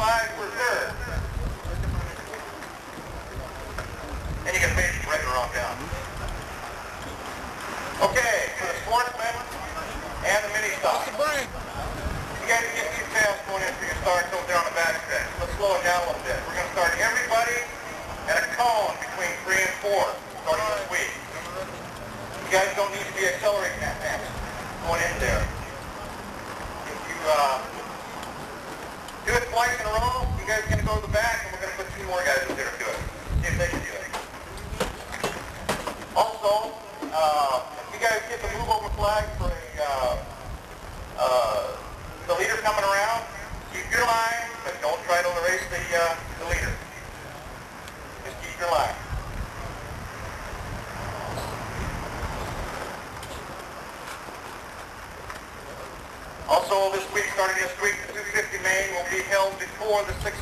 5 for third. And you can finish right or wrong down. Okay, for the sportsmen and the mini stock. You guys get too fast going in for your start till down the back stretch. Let's slow it down a little bit. We're going to start everybody at a cone between 3 and 4, starting this week. You guys don't need to be accelerating that fast going in there. If you do it twice in a row, you guys are going to go to the back, and we're going to put 2 more guys in there to do it. See if they can do it. Also, if you guys get the move over flag for the leader coming around, keep your line, but don't try to erase the leader. Just keep your line. Also, this week, starting this week, the 250 main will be held before the 600.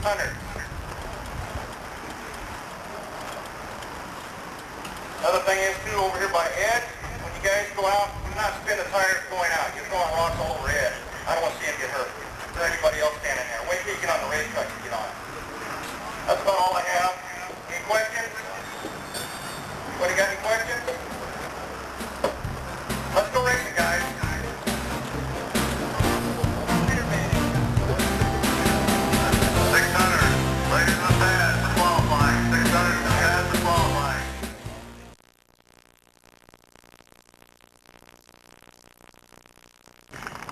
Another thing is, too, over here by Ed, when you guys go out, do not spin the tires going out. You're throwing rocks all over Ed. I don't want to see him get hurt. Or anybody else standing there. Wait till you get on the racetrack to get on. That's about all I have. Any questions? Anybody got any questions? Let's go racing, guys. 600. Ladies in the pad for qualifying. 600 in the pad for qualifying.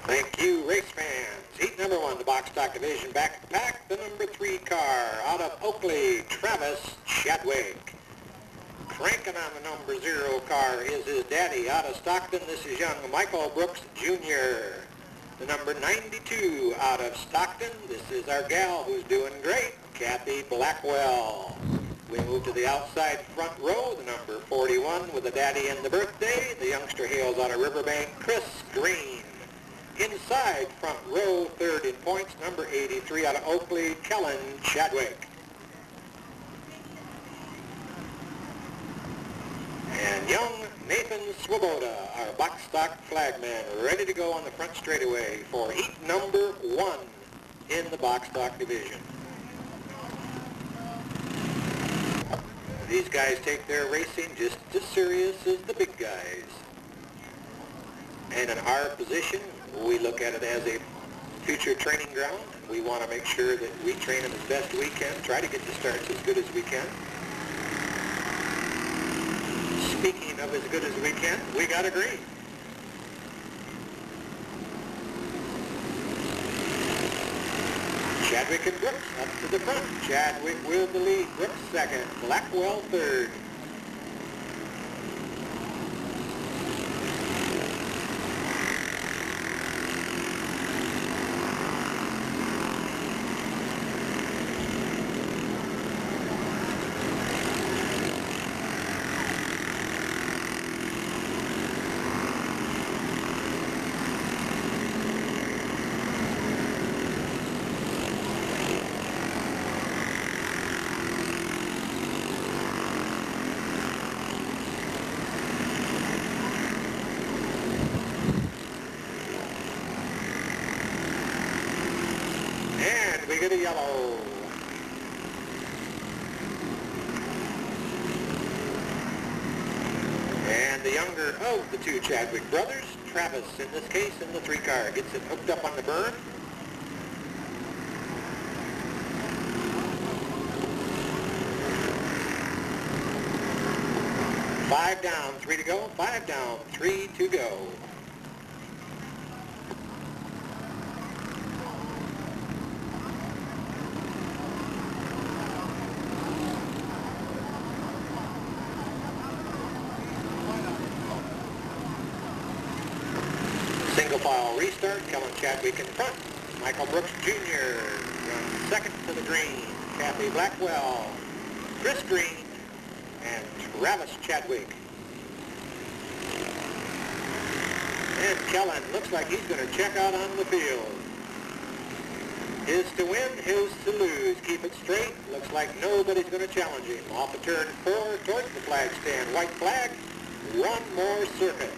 Thank you, race fans. Heat number 1, the box stock division, back to back, the number 3 car out of Oakley, Travis Chadwick. Cranking on the number 0 car is his daddy out of Stockton. This is young Michael Brooks Jr. The number 92 out of Stockton. This is our gal who's doing great, Kathy Blackwell. We move to the outside front row, the number 41 with the daddy and the birthday. The youngster hails out of Riverbank, Chris Green. Inside front row, third in points, number 83 out of Oakley, Kellen Chadwick. And young Nathan Swoboda, our box stock flagman, ready to go on the front straightaway for heat number 1 in the box stock division. These guys take their racing just as serious as the big guys. And in our position, we look at it as a future training ground. We want to make sure that we train them as best we can, try to get the starts as good as we can. Speaking of as good as we can, we got a green. Chadwick and Brooks up to the front. Chadwick with the lead. Brooks second. Blackwell third. We get a yellow. And the younger of the 2 Chadwick brothers, Travis in this case, in the 3 car, gets it hooked up on the berm. Five down, 3 to go. 5 down, 3 to go. Single file restart, Kellen Chadwick in front. Michael Brooks Jr. runs second to the green. Kathy Blackwell, Chris Green, and Travis Chadwick. And Kellen looks like he's going to check out on the field. His to win, his to lose. Keep it straight. Looks like nobody's going to challenge him. Off of turn 4 towards the flag stand. White flag. One more circuit.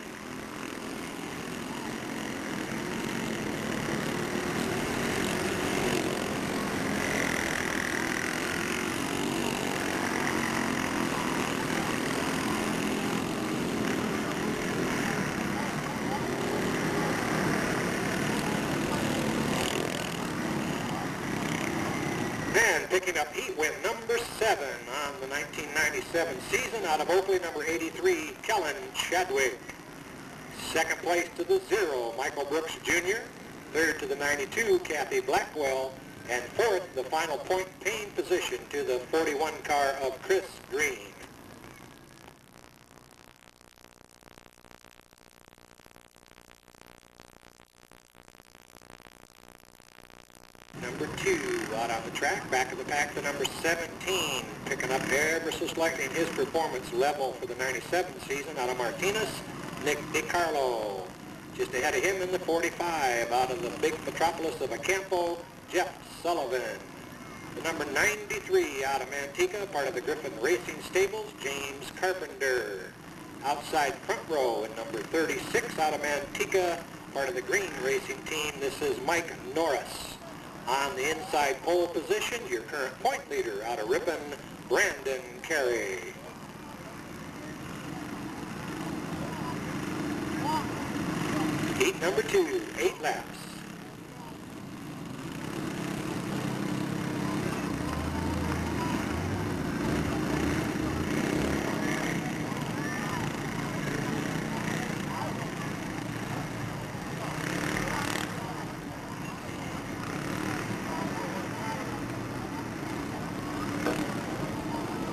picking up heat win number 7 on the 1997 season out of Oakley, number 83, Kellen Chadwick. Second place to the 0, Michael Brooks Jr. Third to the 92, Kathy Blackwell. And fourth, the final point paying position to the 41 car of Chris Green. Number 2 out on the track, back of the pack to number 17, picking up ever so slightly in his performance level for the 97 season out of Martinez, Nick DiCarlo. Just ahead of him in the 45 out of the big metropolis of Acampo, Jeff Sullivan. The number 93 out of Manteca, part of the Griffin Racing Stables, James Carpenter. Outside front row in number 36 out of Manteca, part of the Green Racing Team, this is Mike Norris. On the inside pole position, your current point leader out of Ripon, Brandon Carey. Heat number 2, 8 laps.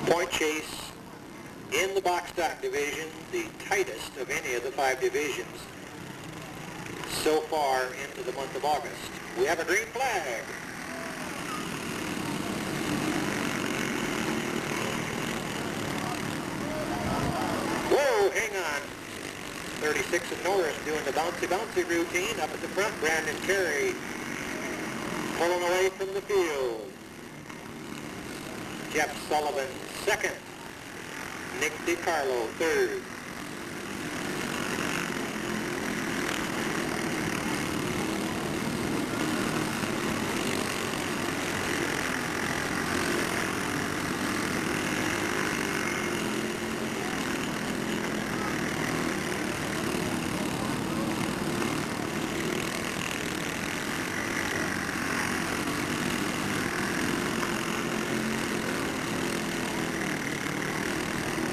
Point chase in the box stock division, the tightest of any of the 5 divisions so far into the month of August. We have a green flag. Whoa, hang on. 36 and Norris doing the bouncy routine up at the front. Brandon Carey pulling away from the field. Jeff Sullivan second. Nick DiCarlo third.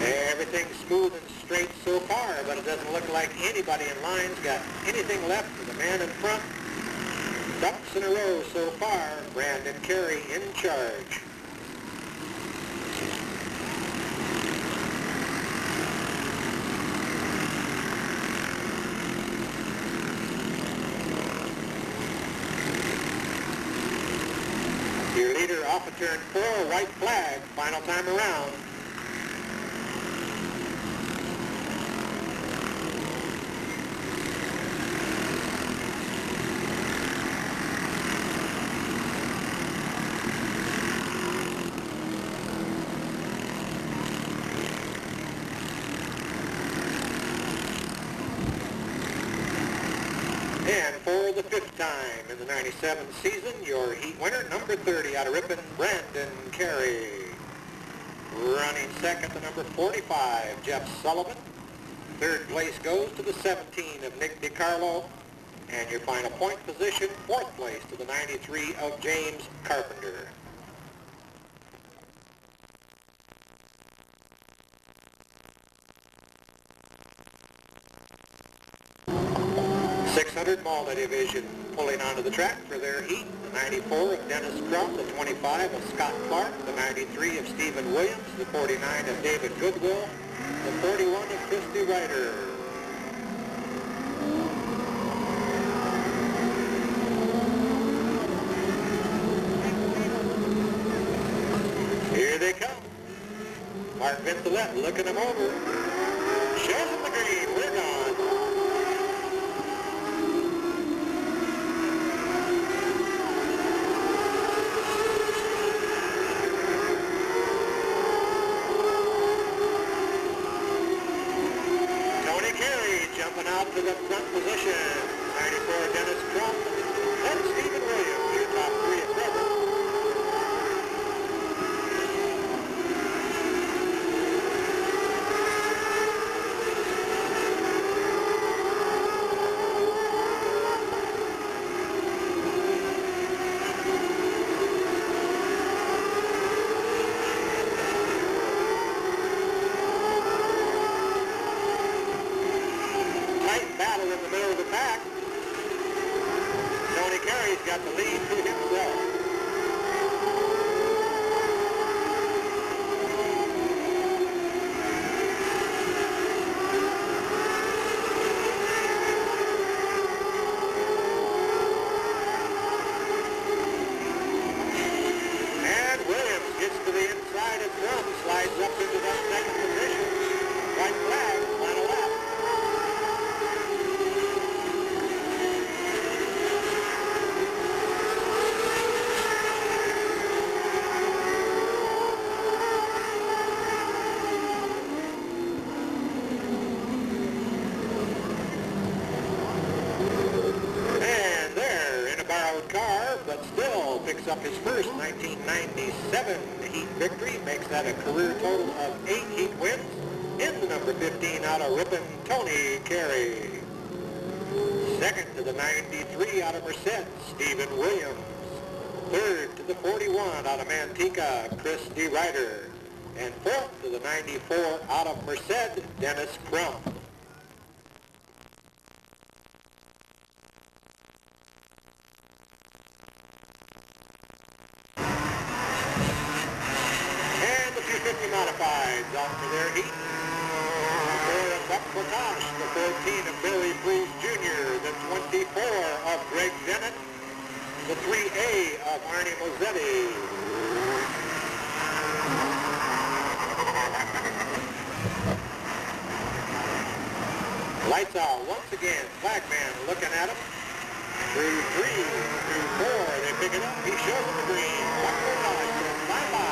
Everything's smooth and straight so far, but it doesn't look like anybody in line's got anything left for the man in front. Ducks in a row so far. Brandon Carey in charge. Your leader off of turn 4, right flag, final time around. And for the 5th time in the 97 season, your heat winner, number 30 out of Ripon, Brandon Carey. Running second to number 45, Jeff Sullivan. Third place goes to the 17 of Nick DiCarlo. And your final point position, 4th place to the 93 of James Carpenter. Malta division pulling onto the track for their heat. The 94 of Dennis Crump, the 25 of Scott Clark, the 93 of Stephen Williams, the 49 of David Goodwill, the 41 of Christy Ryder. Here they come. Mark Vincelette looking them over. Shows them the green. We're gone. Jumping out to the front position. 94 Dennis Crump and Stephen Williams, your top 3 at present. got the lead to himself. Slides up into that second position. White flag, final lap. And there, in a borrowed car, but still picks up his first 1997 heat victory, makes that a career total of 8 heat wins, in the number 15 out of Ripon, Tony Carey. Second to the 93 out of Merced, Stephen Williams. Third to the 41 out of Manteca, Chris D. Ryder. And fourth to the 94 out of Merced, Dennis Crump. Modifieds out for their heat. For Buck Potash, the 14 of Barry Freeze Jr., the 24 of Greg Dennett, the 3A of Arnie Mozzetti. Lights out once again. Flagman looking at him. Through 3, through 4, they pick it up. He shows him the green. Buck Potash says bye-bye.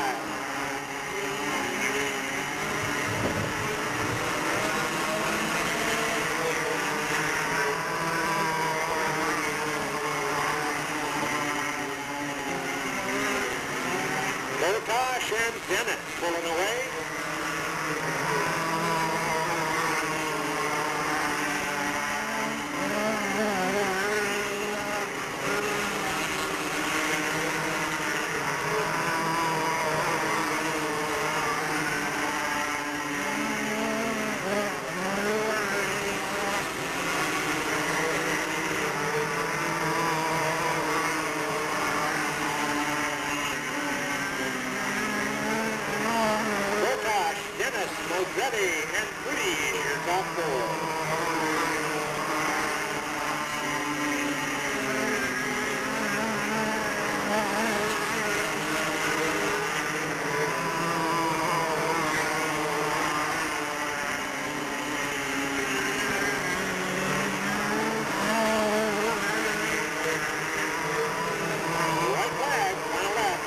Potash and Dennett pulling away. Mozzetti and Freeze, your top four. White flag, final lap.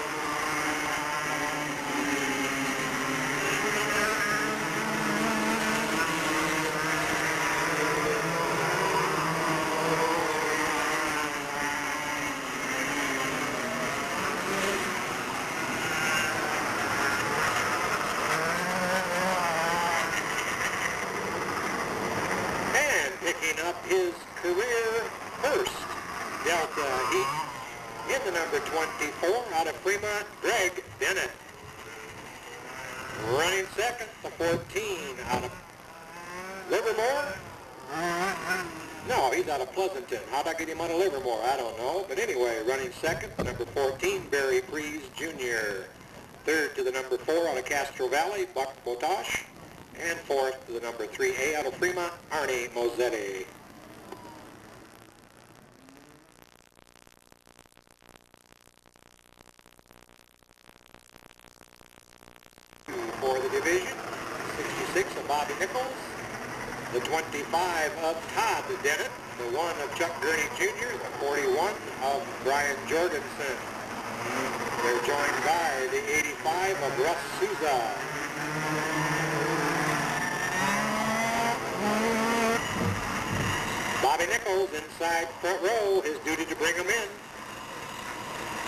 Picking up his career first Delta heat in the number 24 out of Fremont, Greg Dennett. Running second, the 14 out of Livermore. No, he's out of Pleasanton. How'd I get him out of Livermore? I don't know. But anyway, running second, number 14, Barry Freeze Jr. Third to the number 4 out of Castro Valley, Buck Potash. And fourth to the number 3A out of Fremont, Arnie Mozzetti. For the division, 66 of Bobby Nichols, the 25 of Todd Dennett, the 1 of Chuck Gurney Jr., the 41 of Brian Jorgensen. They're joined by the 85 of Russ Souza. Bobby Nichols inside front row, his duty to bring them in.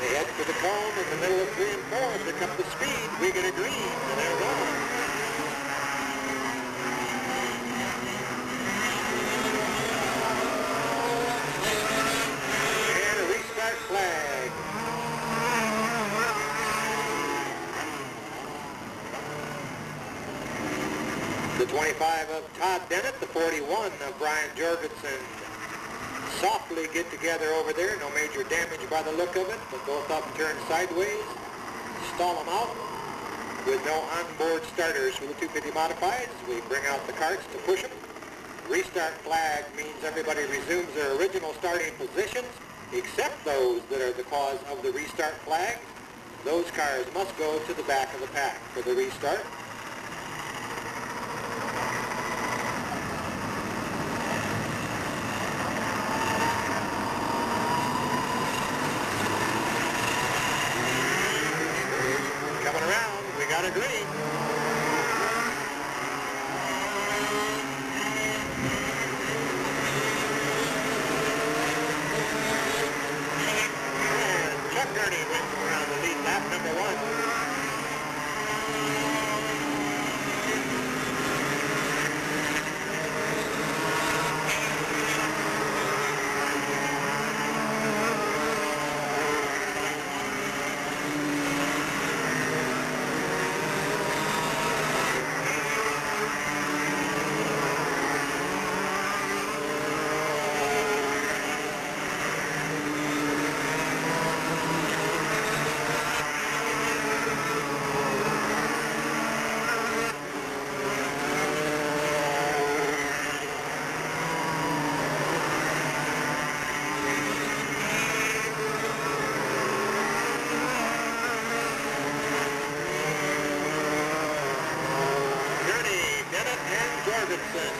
They head for the cone in the middle of 3 and 4, pick up the speed, we get a green, and they're gone. And a restart flag. The 25 of Todd Dennett, the 41 of Brian Jorgensen. softly get together over there. No major damage by the look of it, but both of them turn sideways. Stall them out with no onboard starters for the 250 modifieds. We bring out the carts to push them. Restart flag means everybody resumes their original starting positions, except those that are the cause of the restart flag. Those cars must go to the back of the pack for the restart. Coming around, we got a green. Around the lead lap, number 1.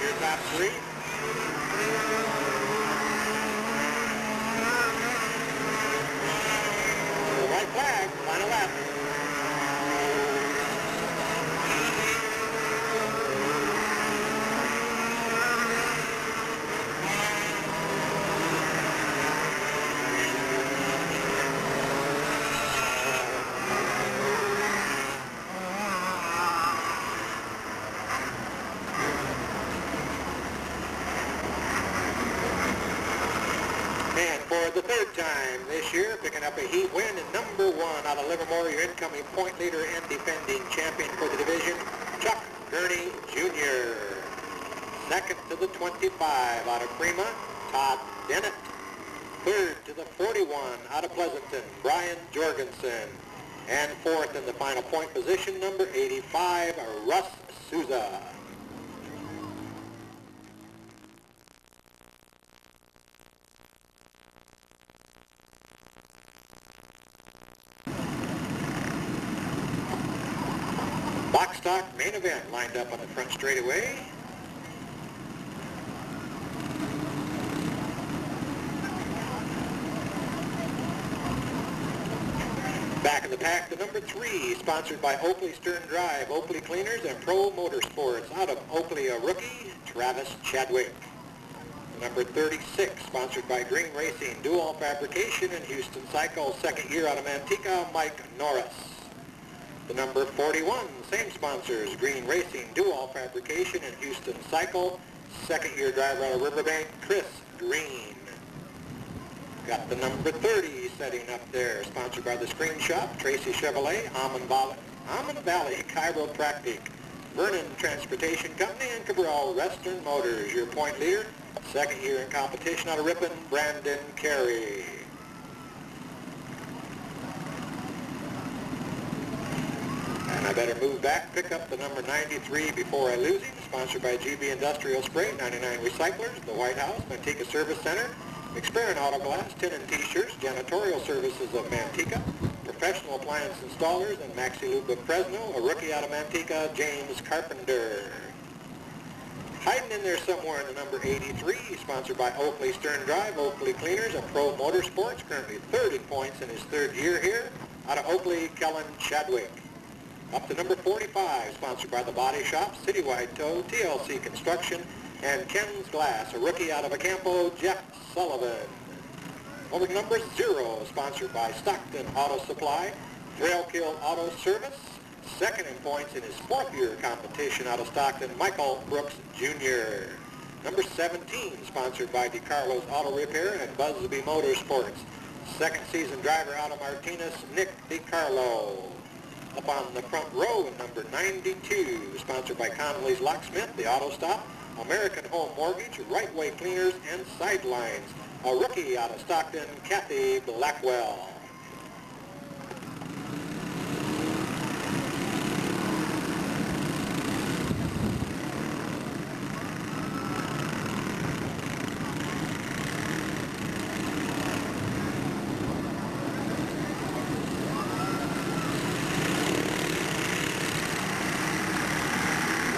Your top 3. The white flag, final lap. And for the 3rd time this year, picking up a heat win in number 1 out of Livermore, your incoming point leader and defending champion for the division, Chuck Gurney Jr. Second to the 25 out of Fremont, Todd Dennett. Third to the 41 out of Pleasanton, Brian Jorgensen. And fourth in the final point position, number 85, Russ Souza. Box stock main event lined up on the front straightaway. Back in the pack, the number 3, sponsored by Oakley Stern Drive, Oakley Cleaners, and Pro Motorsports. Out of Oakley, a rookie, Travis Chadwick. The number 36, sponsored by Green Racing, Dual Fabrication, and Houston Cycle. Second year out of Manteca, Mike Norris. The number 41, same sponsors, Green Racing, Dual Fabrication, and Houston Cycle. Second year driver out of Riverbank, Chris Green. Got the number 30 setting up there, sponsored by the Screen Shop, Tracy Chevrolet, Almond Valley Chiropractic, Vernon Transportation Company, and Cabral Western Motors. Your point leader, second year in competition out of Ripon, Brandon Carey. And I better move back, pick up the number 93 before I lose him, sponsored by GB Industrial Spray, 99 Recyclers, the White House, Manteca Service Center, Experian Auto Glass, Tin and T-Shirts, Janitorial Services of Manteca, Professional Appliance Installers, and Maxi Lube of Fresno, a rookie out of Manteca, James Carpenter. Hiding in there somewhere in the number 83, sponsored by Oakley Stern Drive, Oakley Cleaners, and Pro Motorsports, currently 3rd in points in his 3rd year here, out of Oakley, Kellen Chadwick. Up to number 45, sponsored by the Body Shop, Citywide Tow, TLC Construction, and Ken's Glass, a rookie out of Acampo, Jeff Sullivan. Over to number 0, sponsored by Stockton Auto Supply, Trailkill Auto Service. Second in points in his 4th year competition out of Stockton, Michael Brooks Jr. Number 17, sponsored by DeCarlo's Auto Repair and Busby Motorsports. Second season driver out of Martinez, Nick DeCarlo. Up on the front row, number 92, sponsored by Connolly's Locksmith, The Auto Stop, American Home Mortgage, Right Way Cleaners, and Sidelines. a rookie out of Stockton, Kathy Blackwell.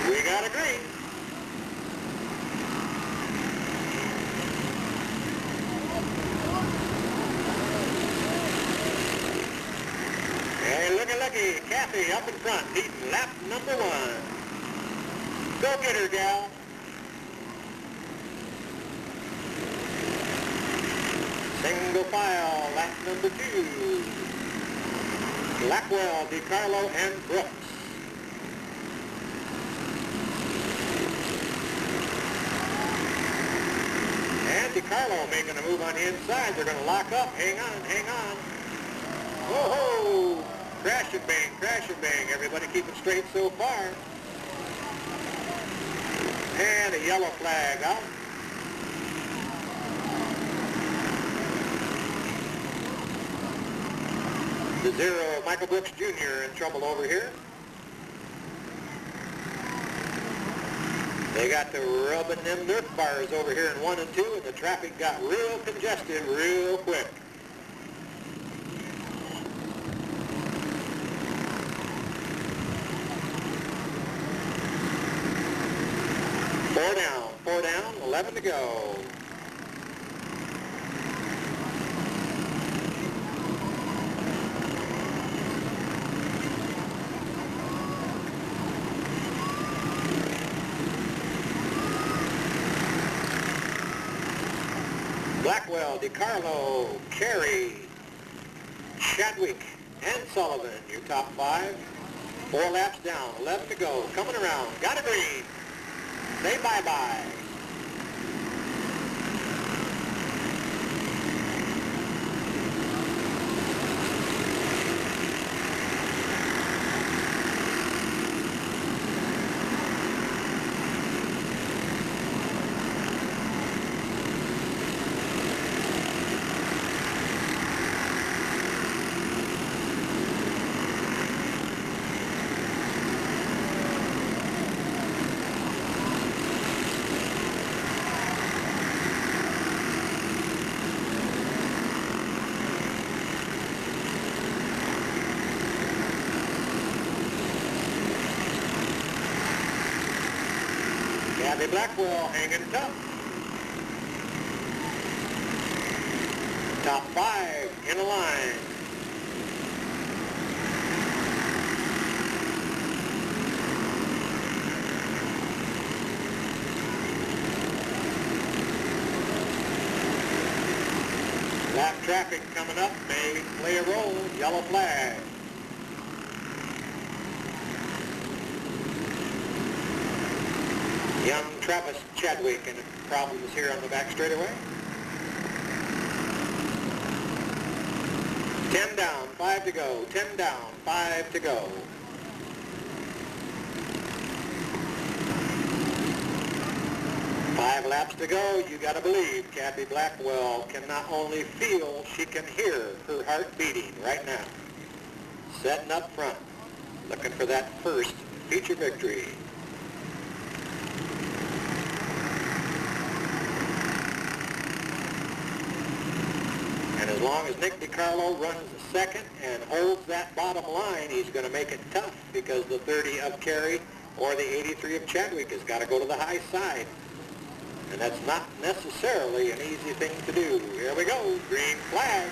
We got a green. Hey, looky, Kathy up in front, leading lap number 1. Go get her, gal. Single file, lap number 2. Blackwell, DiCarlo, and Brooks. And DiCarlo making a move on the inside. They're going to lock up. Hang on, hang on. Whoa-ho! Crash and bang, crash and bang. Everybody keeping straight so far. And a yellow flag out. The 0, Michael Brooks Jr. in trouble over here. They got to rubbing them Nerf bars over here in 1 and 2, and the traffic got real congested real quick. Four down, 11 to go. Blackwell, DiCarlo, Carey, Chadwick, and Sullivan, your top 5. 4 laps down, 11 to go. Coming around, got a green. Say bye-bye. Kathy Blackwell hanging tough. Top 5 in a line. Lap traffic coming up may play a role. Yellow flag. Young Travis Chadwick and problems here on the back straightaway. 10 down, 5 to go. 10 down, 5 to go. Five laps to go. You got to believe Kathy Blackwell can not only feel, she can hear her heart beating right now. Setting up front, looking for that first feature victory. And as long as Nick DiCarlo runs second and holds that bottom line, he's going to make it tough because the 30 of Carey or the 83 of Chadwick has got to go to the high side. And that's not necessarily an easy thing to do. Here we go, green flag.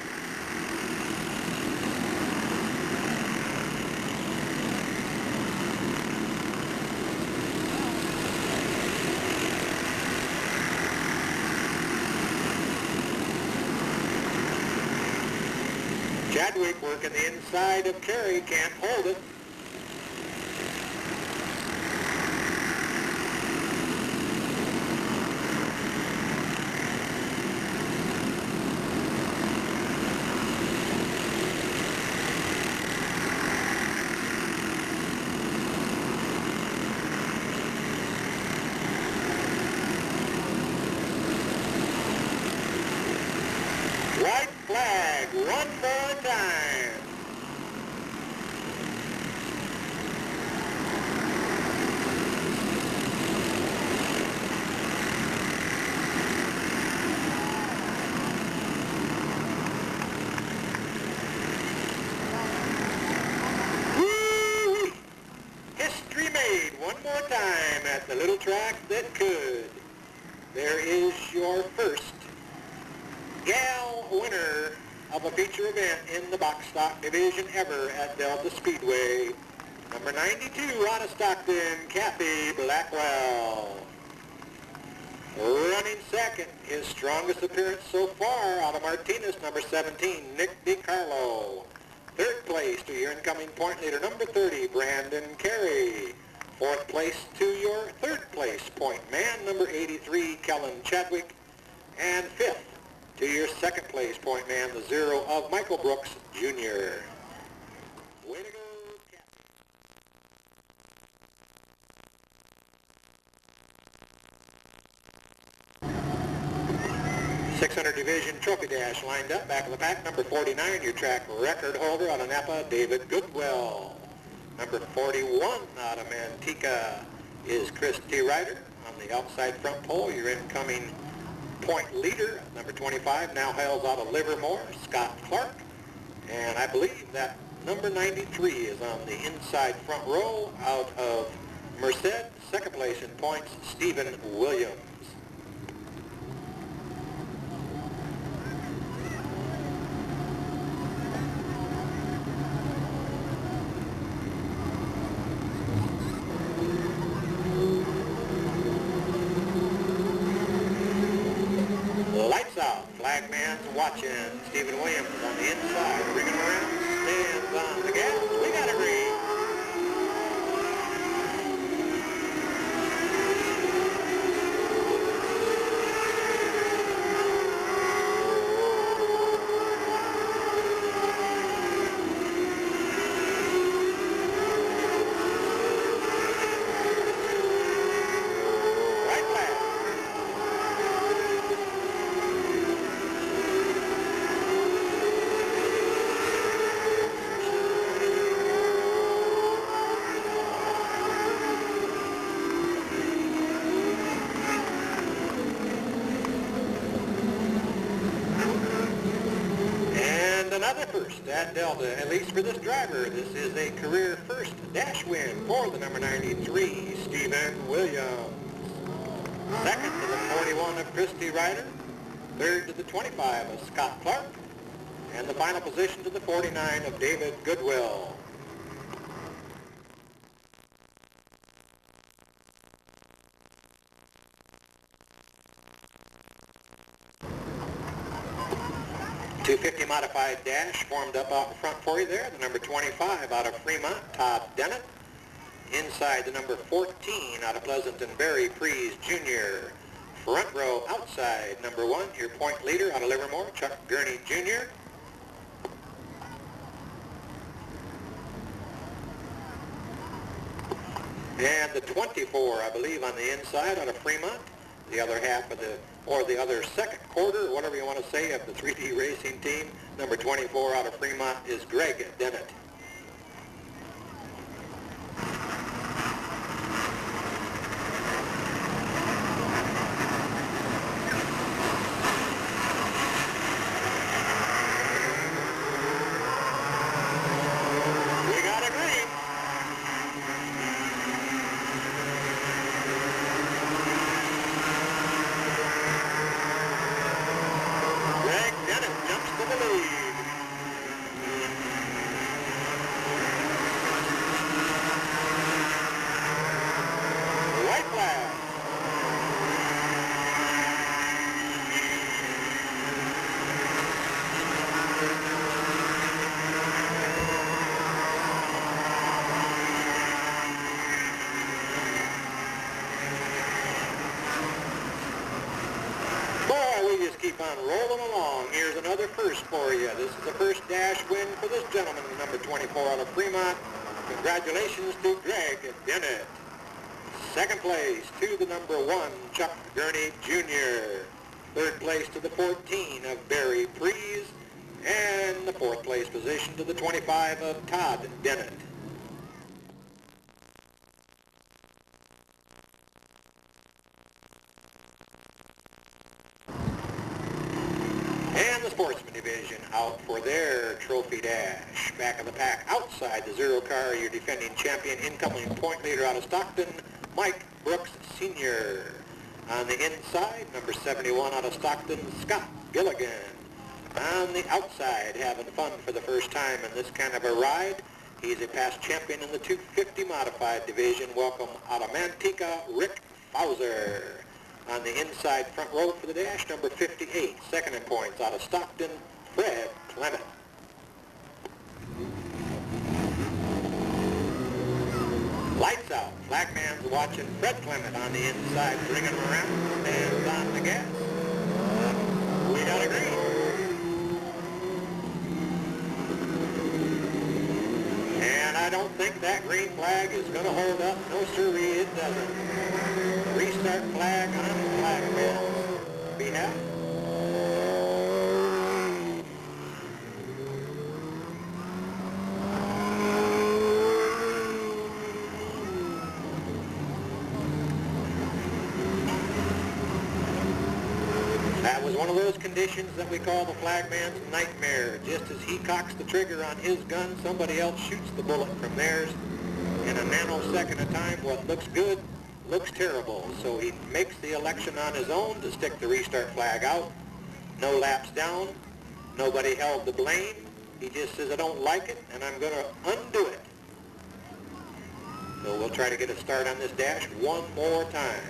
Chadwick working the inside of Carey, can't hold it. more time at the little track that could. There is your first gal winner of a feature event in the box stock division ever at Delta Speedway. Number 92 out of Stockton, Kathy Blackwell. Running second, his strongest appearance so far out of Martinez, number 17, Nick DiCarlo. Third place to your incoming point leader, number 30, Brandon Carey. Fourth place to your third place point man, number 83, Kellen Chadwick. And fifth to your second place point man, the 0 of Michael Brooks, Jr. Way to go, Captain. 600 Division Trophy Dash lined up, back of the pack, number 49, your track record holder out of Napa, David Goodwell. Number 41 out of Manteca is Chris T. Ryder. On the outside front pole, your incoming point leader, number 25, now hails out of Livermore, Scott Clark. And I believe that number 93 is on the inside front row out of Merced. Second place in points, Stephen Williams. Lights out. Flag man's watching. Stephen Williams on the inside. Bringing him around. Stands on the gas. We got a green. Another first at Delta, at least for this driver. This is a career first dash win for the number 93, Stephen Williams. Second to the 41 of Christy Ryder. Third to the 25 of Scott Clark. And the final position to the 49 of David Goodwill. .250 modified dash formed up out in front for you there. The number 25 out of Fremont, Todd Dennett. Inside the number 14 out of Pleasanton, Barry Prees Jr. Front row outside, number 1, your point leader out of Livermore, Chuck Gurney Jr. And the 24, I believe, on the inside out of Fremont. The other half of the, or the other second quarter, whatever you want to say, of the 3D Racing team. Number 24 out of Fremont is Greg Dennett. We got a green. Greg Dennett jumps to the lead. White flag. Boy, we just keep on rolling along. Here's another first for you. This is the first dash win for this gentleman, number 24 out of Fremont. Congratulations to Greg Dennett. Second place to the number 1, Chuck Gurney Jr. Third place to the 14 of Barry Prees. And the fourth place position to the 25 of Todd Dennett. And the Sportsman Division. division out for their trophy dash. Back of the pack, outside the 0 car, your defending champion, incoming point leader out of Stockton, Mike Brooks Sr. On the inside, number 71 out of Stockton, Scott Gilligan. On the outside, having fun for the first time in this kind of a ride, he's a past champion in the 250 modified division. Welcome out of Manteca, Rick Fowler. On the inside front row for the dash, number 58, second in points out of Stockton, Fred Clement. Lights out. Flagman's watching Fred Clement on the inside, bringing him around, stands on the gas. We got a green. And I don't think that green flag is going to hold up. No, sirree, it doesn't. Restart flag on the Flagman's behalf. That was one of those conditions that we call the flagman's nightmare. Just as he cocks the trigger on his gun, somebody else shoots the bullet from theirs. In a nanosecond of time, what looks good looks terrible. So he makes the election on his own to stick the restart flag out. No laps down. Nobody held the blame. He just says, I don't like it, and I'm going to undo it. So we'll try to get a start on this dash one more time.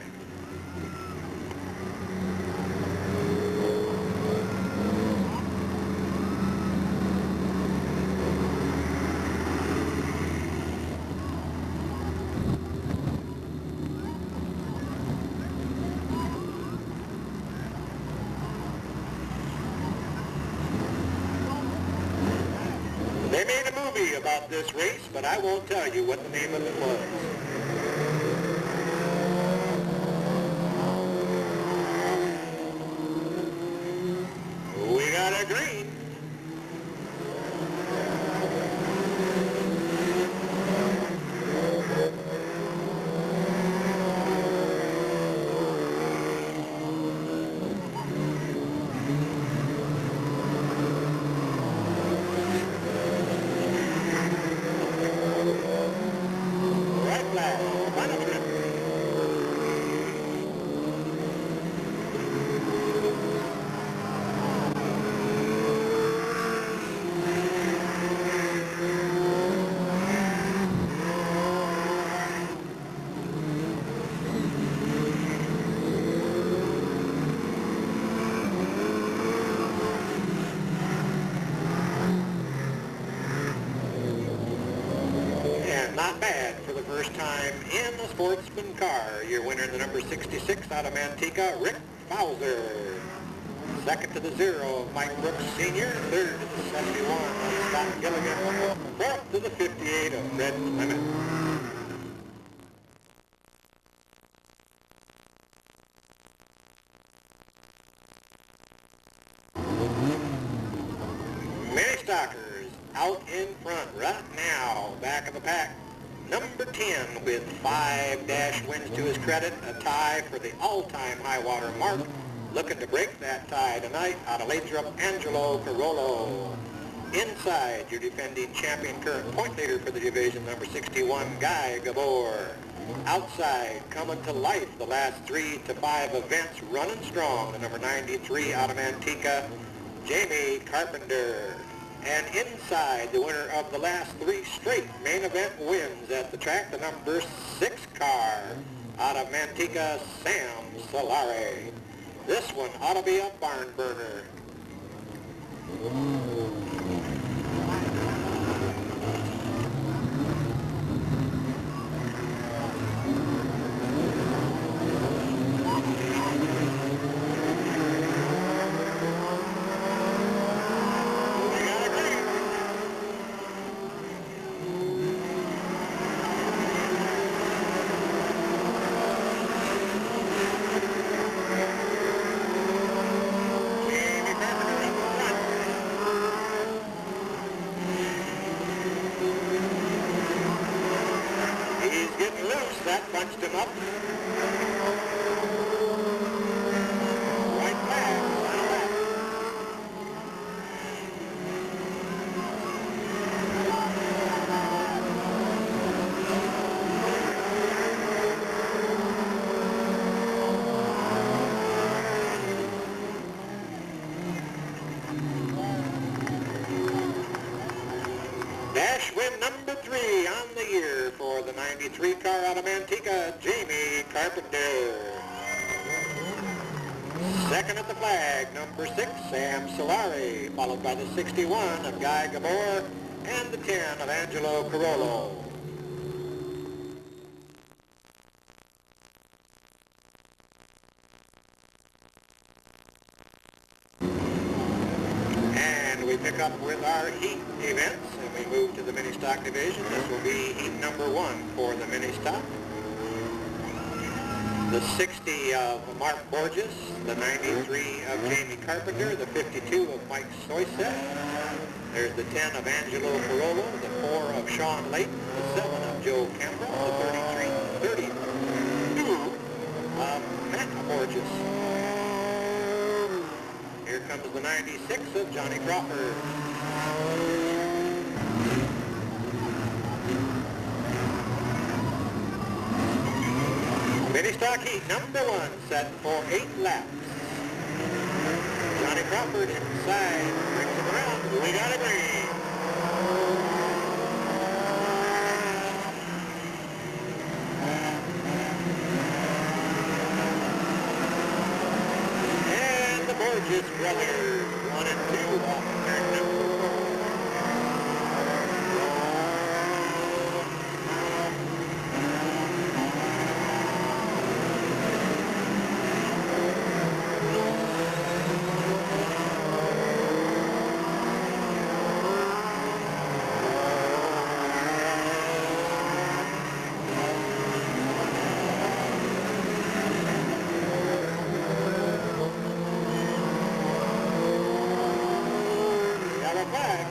They made a movie about this race, but I won't tell you what the name of it was. We got a green. Not bad for the first time in the sportsman car. Your winner in the number 66 out of Manteca, Rick Fowler. Second to the 0, Mike Brooks Sr. Third to the 71 of Scott Gilligan. Fourth to the 58 of Fred Clement. Many stalkers out in front right now. Back of the pack, number 10 with 5 dash wins to his credit, a tie for the all-time high water mark. Looking to break that tie tonight out of Lathrop, Angelo Carollo. Inside, your defending champion, current point leader for the division, number 61, Guy Gabor. Outside, coming to life the last 3 to 5 events, running strong, the number 93 out of Manteca, Jamie Carpenter. And inside, the winner of the last 3 straight main event wins at the track, the number 6 car out of Manteca, Sam Solare. This one ought to be a barn burner. That bunched him up. Right flag. 93 car out of Manteca, Jamie Carpenter. Second at the flag, number 6, Sam Solari, followed by the 61 of Guy Gabor and the 10 of Angelo Carollo. And we pick up with our heat events, and we move to the mini stock division. This will be heat number 1 for the mini stock. The 60 of Mark Borges, the 93 of Jamie Carpenter, the 52 of Mike Soyset. There's the 10 of Angelo Carollo, the 4 of Sean Layton, the 7 of Joe Campbell, the 32 of Matt Borges. Here comes the 96 of Johnny Crawford. Mini stock heat number 1, set for 8 laps. Johnny Crawford inside, brings him around. We got a green. And the Borges brothers, 1 and 2 off turn number 4. Back.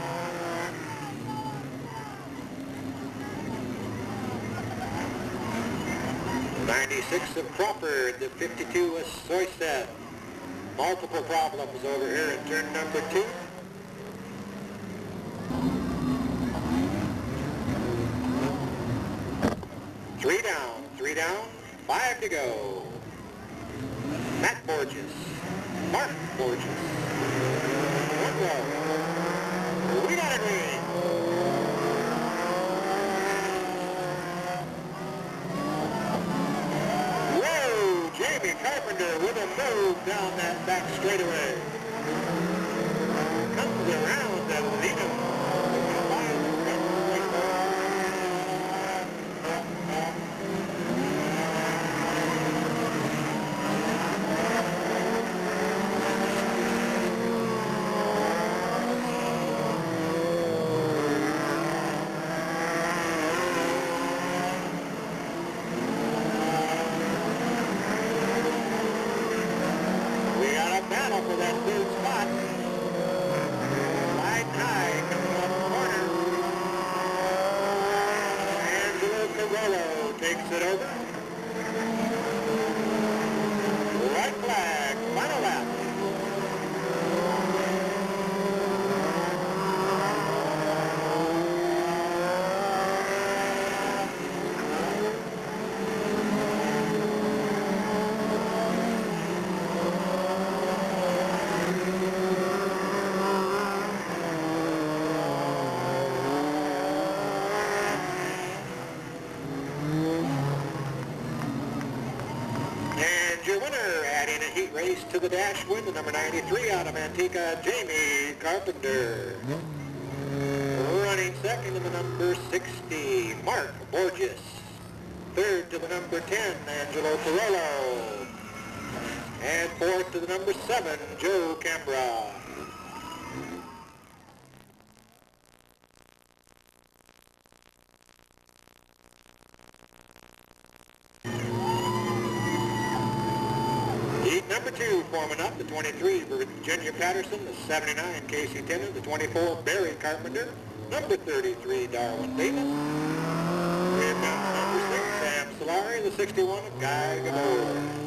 96 of Crawford, the 52 of Soyset. Multiple problems over here at turn number 2. Three down, 5 to go. Matt Borges, Mark Borges. 1 go. We got a green. Whoa, Jamie Carpenter with a move down that back straightaway. Comes around and leads him. Battle for that third spot. Wide high coming off the corner. Angelo Carollo takes it over. Right flag, final lap. Your winner, adding a heat race to the dash win, the number 93 out of Manteca, Jamie Carpenter. Running second in the number 60, Mark Borges. Third to the number 10, Angelo Carollo. And fourth to the number 7, Joe Cambra. Heat number 2 forming up, the 23 Virginia Patterson, the 79 Casey Tennant, the 24 Barry Carpenter, number 33 Darwin Davis, and number 6 Sam Solari, the 61 of Guy Gabor.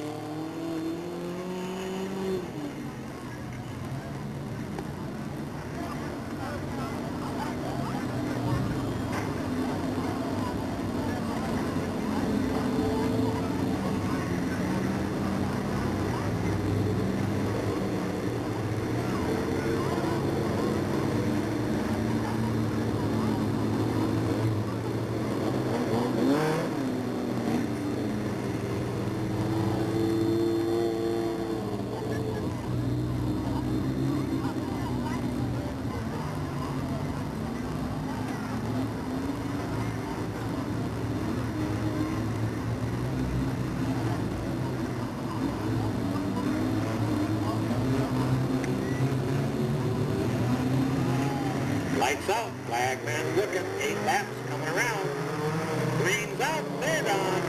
Lights out, flagman looking, 8 laps coming around. Green's out, they're gone.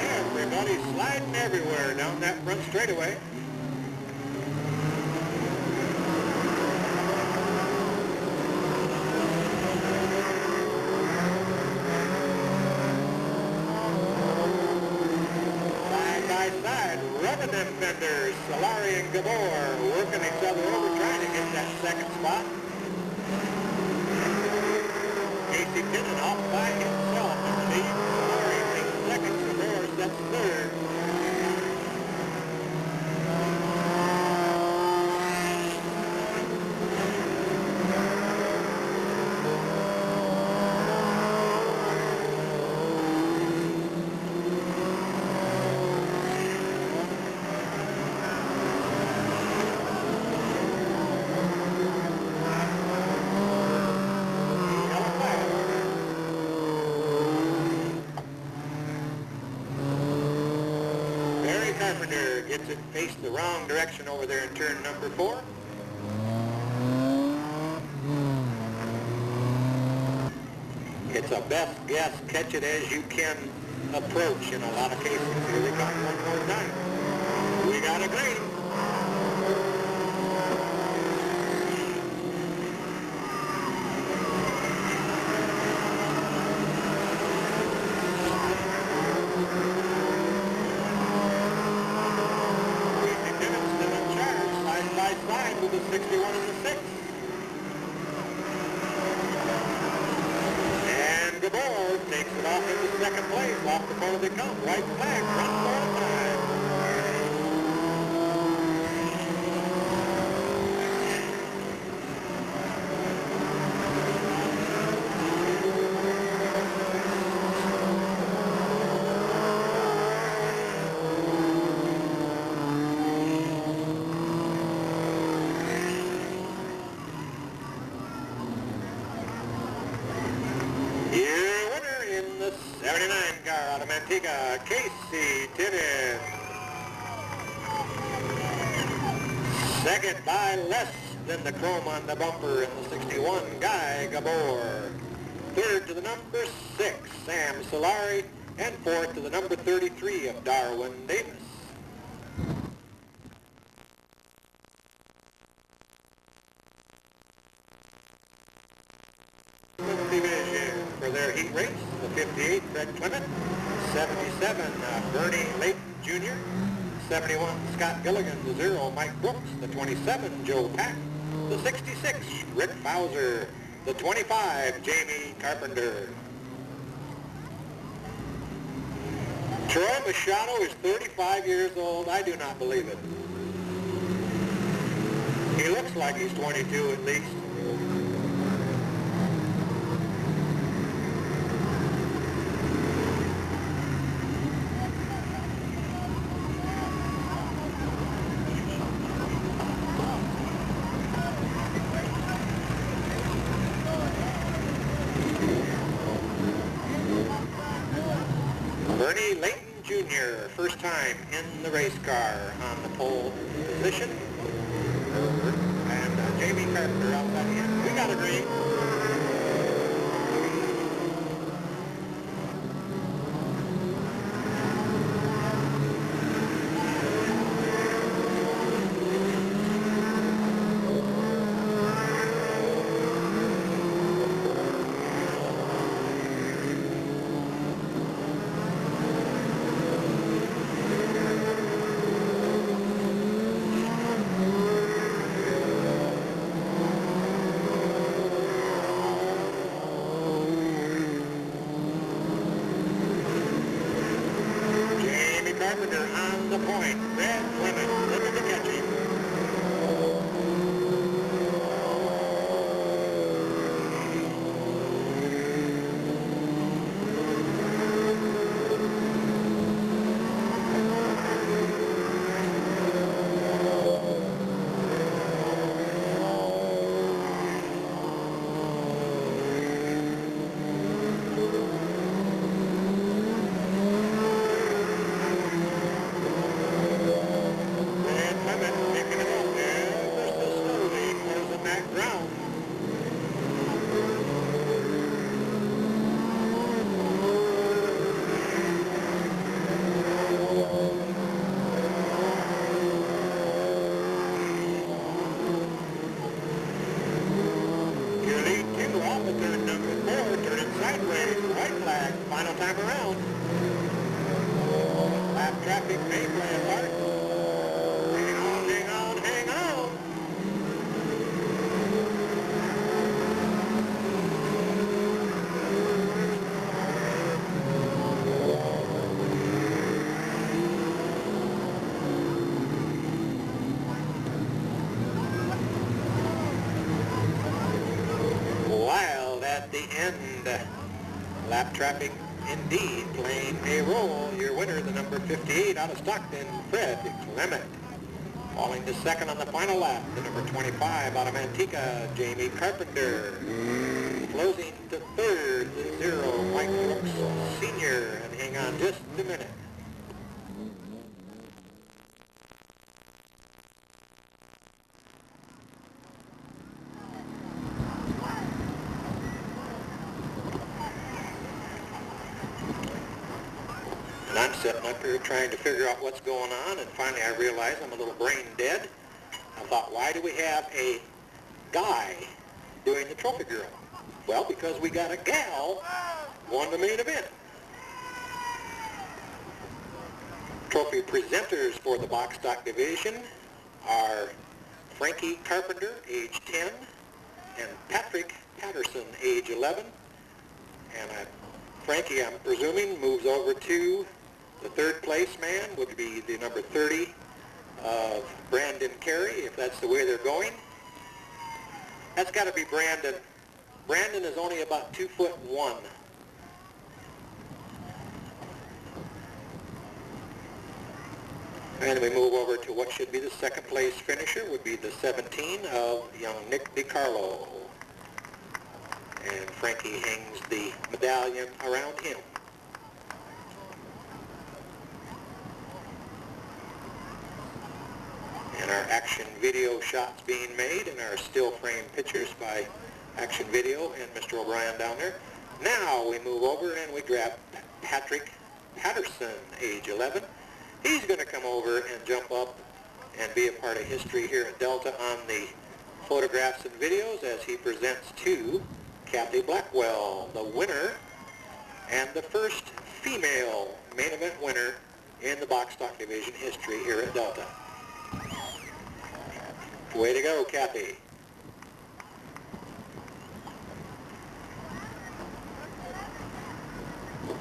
Everybody's sliding everywhere down that front straightaway. Side by side, rubbing them fenders. Solari and Gabor working each other over, trying to get that second spot. Casey Pinnon off by himself in the lead. Solari takes second, Gabor sets third. Carpenter gets it faced the wrong direction over there in turn number 4. It's a best guess, catch it as you can approach in a lot of cases. Here they come one more time. We got a green. With the 61 and the 6. And Gabor takes it off into second place, off the corner they come. White flag, front ball time. Your winner in the 79 car out of Manteca, Casey Pinnon. Second by less than the chrome on the bumper in the 61, Guy Gabor. Third to the number 6, Sam Solari. And fourth to the number 33 of Darwin Davis. Division for their heat race, the 58, Fred Clement, 77, Bernie Layton Jr., 71, Scott Gilligan, the 0, Mike Brooks, the 27, Joe Pack, the 66, Rick Bowser, the 25, Jamie Carpenter. Troy Machado is 35 years old. I do not believe it. He looks like he's 22 at least. Bernie Layton Jr., first time in the race car on the pole position. And Jamie Carpenter outside the end. We got a green. Carpenter on the point. Fred Clement looking to catch him. the end. Lap traffic indeed playing a role. Your winner, the number 58 out of Stockton, Fred Clement. Falling to second on the final lap, the number 25 out of Manteca, Jamie Carpenter. Closing to third, the 0, Mike Brooks Sr. And hang on just a minute. And I'm sitting up here trying to figure out what's going on, and finally I realized I'm a little brain dead. I thought, why do we have a guy doing the trophy girl? Well, because we got a gal won the main event. Trophy presenters for the box stock division are Frankie Carpenter, age 10, and Patrick Patterson, age 11. And Frankie, I'm presuming, moves over to the third place man, would be the number 30 of Brandon Carey, if that's the way they're going. That's got to be Brandon. Brandon is only about 2'1". And we move over to what should be the second place finisher, would be the 17 of young Nick DiCarlo. And Frankie hangs the medallion around him. And our action video shots being made, and our still frame pictures by Action Video and Mr. O'Brien down there. Now we move over and we grab Patrick Patterson, age 11. He's going to come over and jump up and be a part of history here at Delta on the photographs and videos as he presents to Kathy Blackwell, the winner and the first female main event winner in the box stock division history here at Delta. Way to go, Kathy.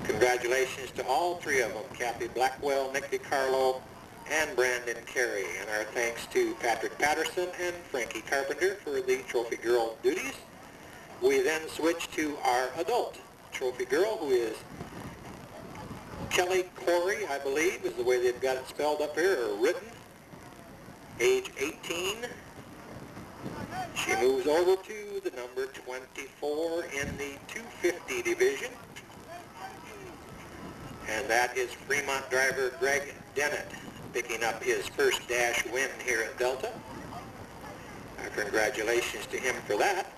Congratulations to all three of them, Kathy Blackwell, Nick DiCarlo, and Brandon Carey. And our thanks to Patrick Patterson and Frankie Carpenter for the trophy girl duties. We then switch to our adult trophy girl, who is Kelly Corey, I believe, is the way they've got it spelled up here, or written. Age 18. She moves over to the number 24 in the 250 division. And that is Fremont driver Greg Dennett picking up his first dash win here at Delta. Congratulations to him for that.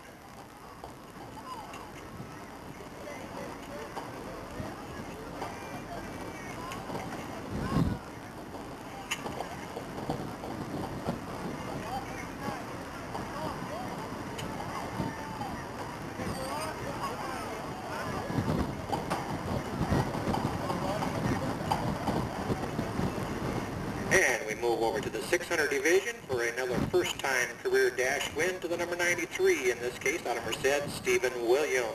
And we move over to the 600 division for another first-time career dash win to the number 93, in this case, out of Merced, Stephen Williams.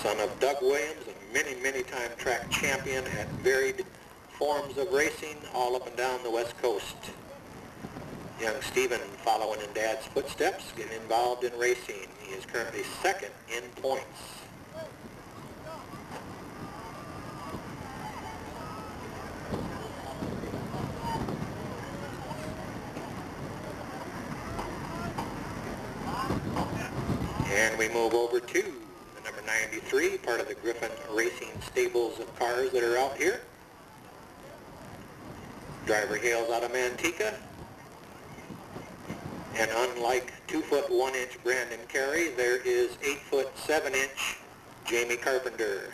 Son of Doug Williams, a many-time track champion at varied forms of racing all up and down the West Coast. Young Stephen following in Dad's footsteps, getting involved in racing. He is currently second in points. And we move over to the number 93, part of the Griffin Racing stables of cars that are out here. Driver hails out of Manteca. And unlike 2'1" Brandon Carey, there is 8'7" Jamie Carpenter.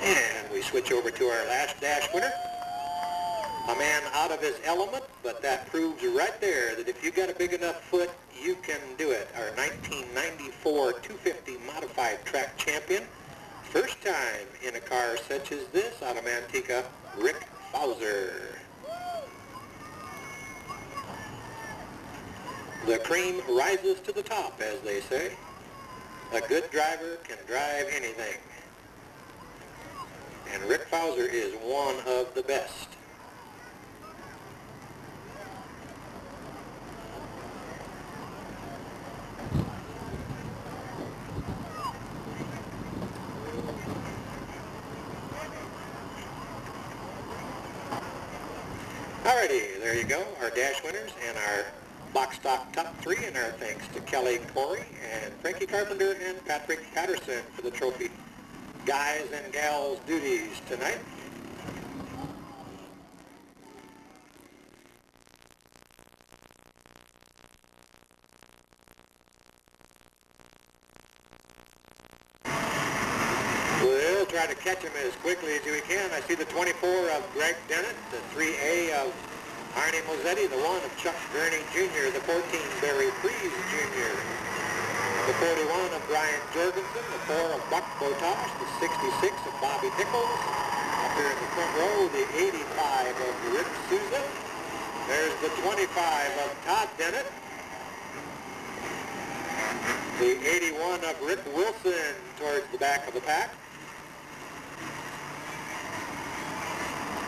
And we switch over to our last dash winner, A man out of his element, but that proves right there that if you got a big enough foot, you can do it. Our 1994 250 modified track champion, first time in a car such as this out of Manteca, Rick Fowser. The cream rises to the top, as they say. A good driver can drive anything. And Rick Fowser is one of the best. Alrighty, there you go, our dash winners and our box stock top three, and our thanks to Kelly Corey and Frankie Carpenter and Patrick Patterson for the trophy guys and gals duties tonight. We'll try to catch him as quickly as we can. I see the 24 of Greg Dennett, the 3A of Arnie Mozzetti, the 1 of Chuck Gurney Jr., the 14 Barry Freeze Jr., the 41 of Brian Jorgensen, the 4 of Buck Botosh, the 66 of Bobby Nichols. Up here in the front row, the 85 of Rick Souza. There's the 25 of Todd Dennett. The 81 of Rick Wilson towards the back of the pack.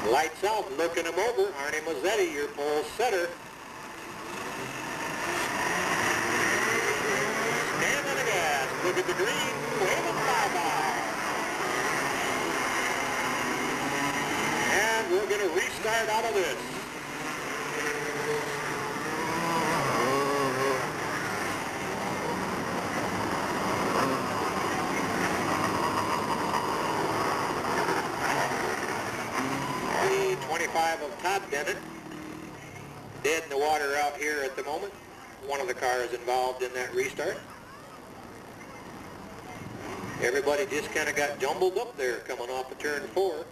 Lights out, looking him over, Arnie Mozzetti, your pole setter. Stand on the gas, look at the green, wave and bye-bye. And we're going to restart out of this. The 25 of Todd Dennett, dead in the water out here at the moment. One of the cars involved in that restart. Everybody just kind of got jumbled up there coming off of turn 4.